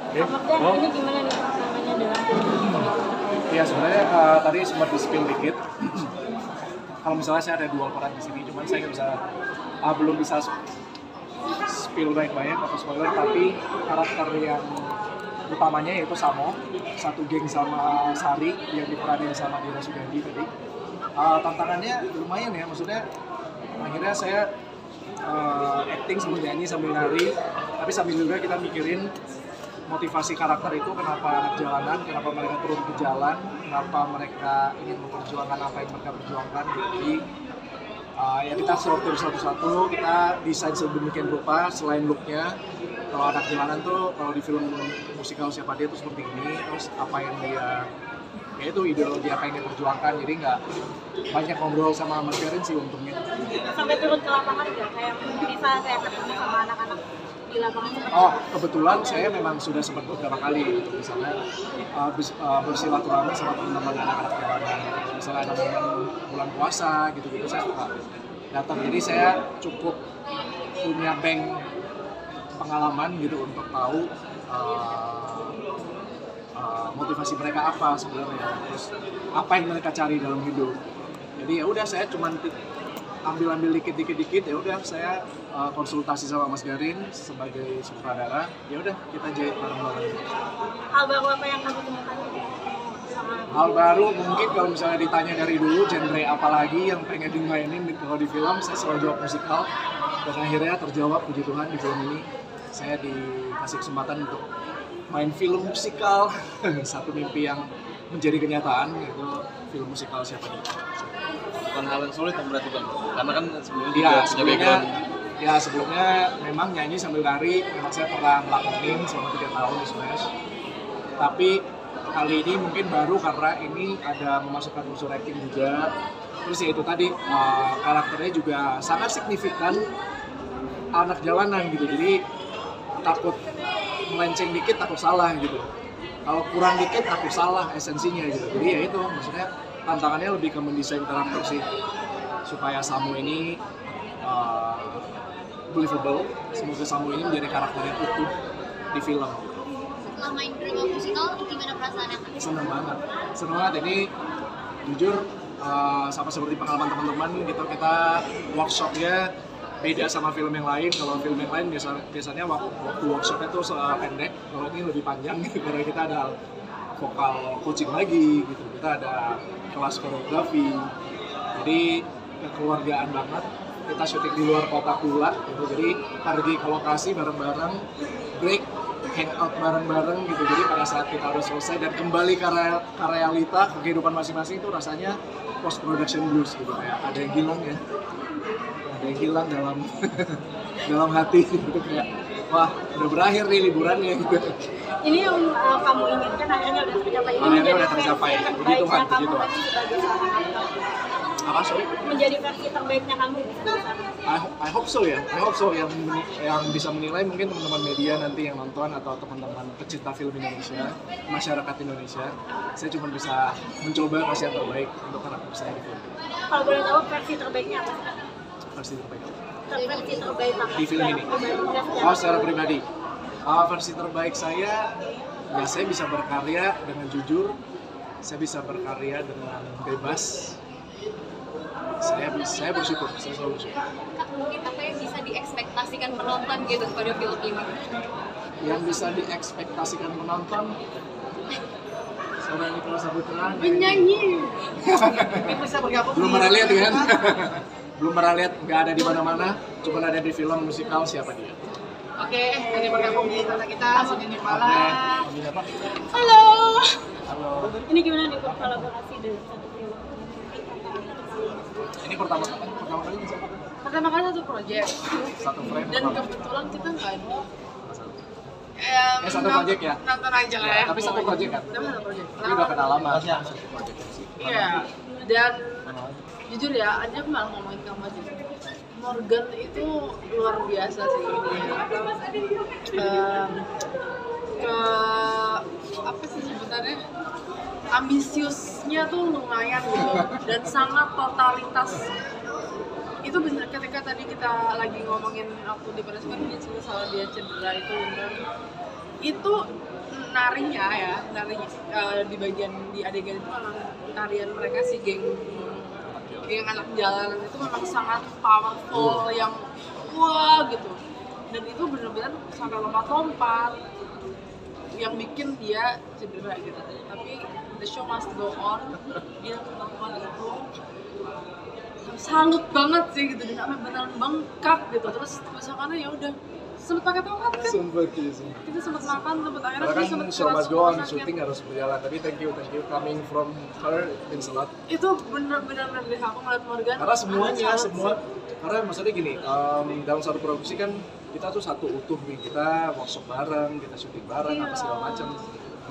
Kak Mardan, ini gimana nih namanya dalam film ini? Iya sebenarnya tadi sempat di-spill dikit. Kalau misalnya saya ada dual peran di sini, cuman saya nggak bisa, belum bisa spill banyak atau spoiler, tapi karakter yang utamanya yaitu Samo, satu geng sama Sari yang diperanin sama Dira Sugandi tadi. Tantangannya lumayan ya, maksudnya akhirnya saya acting sambil nyanyi sambil nari, tapi sambil juga kita mikirin motivasi karakter itu, kenapa anak jalanan, kenapa mereka turun ke jalan, kenapa mereka ingin memperjuangkan apa yang mereka perjuangkan. Jadi ya kita sortir satu-satu, kita desain sedemikian rupa. Selain looknya, kalau anak jalanan tuh kalau di film musikal Siapa Dia tuh seperti ini, terus apa yang dia, ya itu ideologi apa yang dia perjuangkan. Jadi nggak banyak ngobrol sama Mas Garin sih untungnya. Sampai turun ke lapangan nggak? Kayak misalnya kayak ketemu sama anak-anak di lapangan seperti Oh, kebetulan saya memang sudah sempat beberapa kali gitu. Misalnya bersilaturahmi sama teman-teman anak-anak jalanan gitu. Misalnya ada momen bulan puasa gitu-gitu, saya suka datang. Jadi saya cukup punya bank pengalaman gitu untuk tahu motivasi mereka apa sebenarnya, terus apa yang mereka cari dalam hidup. Jadi ya udah, saya cuman ambil dikit, ya udah saya konsultasi sama Mas Garin sebagai sutradara, ya udah kita jahit bareng-bareng. hal baru apa yang kamu temukan sama Hal baru mungkin kalau misalnya ditanya dari dulu genre apa lagi yang pengen dimainin kalau di film, saya selalu jawab musikal, dan akhirnya terjawab puji Tuhan di film ini saya dikasih kesempatan untuk main film musikal. Satu mimpi yang menjadi kenyataan, yaitu film musikal Siapa Dia. Bukan hal yang sulit yang berarti Bang, karena kan sebelumnya Iya, juga punya background. sebelumnya memang nyanyi sambil nari, memang saya pernah ngelakuin selama 3 tahun di Smash. Tapi kali ini mungkin baru karena ini ada memasukkan unsur acting juga. Terus ya itu tadi, karakternya juga sangat signifikan anak jalanan gitu. Jadi takut melenceng dikit, takut salah gitu. Kalau kurang dikit, takut salah esensinya gitu. Jadi ya itu, maksudnya tantangannya lebih ke mendesain karakter sih, supaya Samu ini believable. Semoga Samu ini menjadi karakter yang utuh di film. Setelah main drama musikal, gimana perasaannya? Seneng banget. Ini jujur sama seperti pengalaman teman-teman gitu, kita workshopnya beda sama film yang lain. Kalau film yang lain biasanya waktu workshopnya tuh pendek, kalau ini lebih panjang gitu, karena kita ada vokal coaching lagi gitu, kita ada kelas koreografi, jadi kekeluargaan banget. Kita syuting di luar kota pula gitu, jadi pergi ke lokasi bareng-bareng, break, hangout bareng-bareng gitu. Jadi pada saat kita udah selesai dan kembali ke realita, ke kehidupan masing-masing, itu rasanya post production blues gitu, kayak ada yang hilang ya, ada yang hilang dalam dalam hati gitu, kayak wah udah berakhir nih liburannya gitu. ini yang kamu inginkan akhirnya udah tercapai? Ini Akhirnya menjadi udah tercapai. versi Puji Tuhan, terbaiknya puji kamu Tuhan. nanti sebagai seorang aktor. Apa sorry? Menjadi versi terbaiknya kamu di sana. I hope so ya. I hope so, yang bisa menilai mungkin teman-teman media nanti yang nonton, atau teman-teman pecinta film Indonesia, masyarakat Indonesia. Saya cuma bisa mencoba kasih yang terbaik untuk karakter saya di film. Kalau boleh tahu versi terbaiknya apa? Versi terbaik Versi terbaik apa? di film ini. Oh, secara pribadi, versi terbaik saya, ya saya bisa berkarya dengan jujur, saya bisa berkarya dengan bebas. Saya bersyukur, saya selalu bersyukur. Kak, mungkin apa yang bisa diekspektasikan penonton gitu pada film ini? Yang bisa diekspektasikan penonton, seorang Nicholas Saputra Menyanyi. belum pernah lihat kan? Belum pernah lihat, nggak ada di mana-mana, cuma ada di film musikal Siapa Dia. Oke, ini bergabung di kota kita, Seni Oke, Malang. ini apa? Halo. Halo. Ini gimana nih kolaborasi dengan satu film? Ini pertama kali siapa? Pertama kali satu proyek, Satu frame. dan pertama. kebetulan kita nggak ada. Satu proyek ya? Nonton aja lah ya. Tapi satu proyek kan? Tapi satu proyek. Ini udah kenal lama. Iya, dan jujur ya, aku malah ngomongin kamu aja. Morgan itu luar biasa sih ke apa sih sebenarnya, ambisiusnya tuh lumayan gitu, dan sangat totalitas. Itu bener, ketika tadi kita lagi ngomongin waktu di press conference soal dia cedera itu bener, itu narinya di bagian di adegan itu memang tarian mereka sih geng anak jalanan itu memang sangat powerful yang wah gitu, dan itu benar-benar sampai lompat-lompat yang bikin dia cedera gitu. Tapi the show must go on, dia melakukan itu salut banget sih gitu, dan sampai beneran bengkak gitu. Terus misalkan ya udah sempet pakai tongkat kan, kita sempet makan, sempet akhirnya Karena kita kan sempet show must go on, sakit. syuting harus berjalan. Tapi thank you coming from her means a lot. Itu bener-bener dari aku ngeliat Morgan Karena semuanya, salut semua sih. karena maksudnya gini, dalam satu produksi kan kita tuh satu utuh nih, kita workshop bareng, kita syuting bareng, apa segala macam.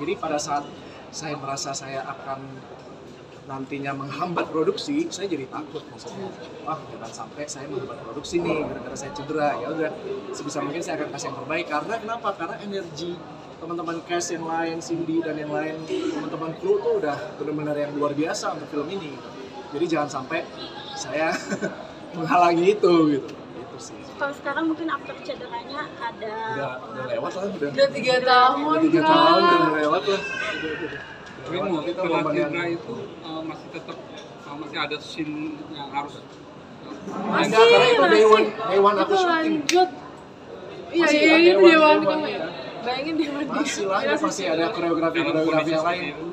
Jadi pada saat saya merasa saya akan nantinya menghambat produksi, saya jadi takut maksudnya. Wah, jangan sampai saya menghambat produksi nih gara-gara saya cedera. Ya udah, sebisa mungkin saya akan kasih yang terbaik. Karena kenapa? Karena energi teman-teman cast yang lain, Cindy dan yang lain, teman-teman kru tuh udah benar-benar yang luar biasa untuk film ini. Jadi jangan sampai saya menghalangi itu gitu. Itu sih. Kalau sekarang mungkin after cederanya ada Udah lewat lah, Udah 3 tahun, 3 tahun udah lewat lah. Tapi mau setelah cedera itu masih tetap masih ada scene yang harus masih karena itu day one aku itu syuting. lanjut. Iya, Masih iya, ada iya, Day Day One One kamu ya. ya. Bayangin Day One. Masih lah, Iya, masih ada dalam koreografi kondisi yang seperti lain. itu.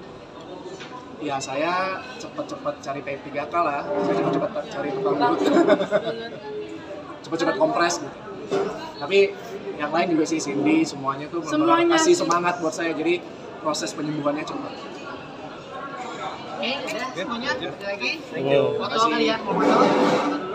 Ya saya cepet-cepet cari tape 3K lah, saya cepet-cepet cari tukang urut, cepet-cepet kompres gitu. Tapi yang lain juga sih, Cindy, semuanya tuh Semuanya kasih sih. semangat buat saya, jadi proses penyembuhannya cepat. Oke, udah semuanya. Ada lagi? Thank you. Foto kalian mau foto?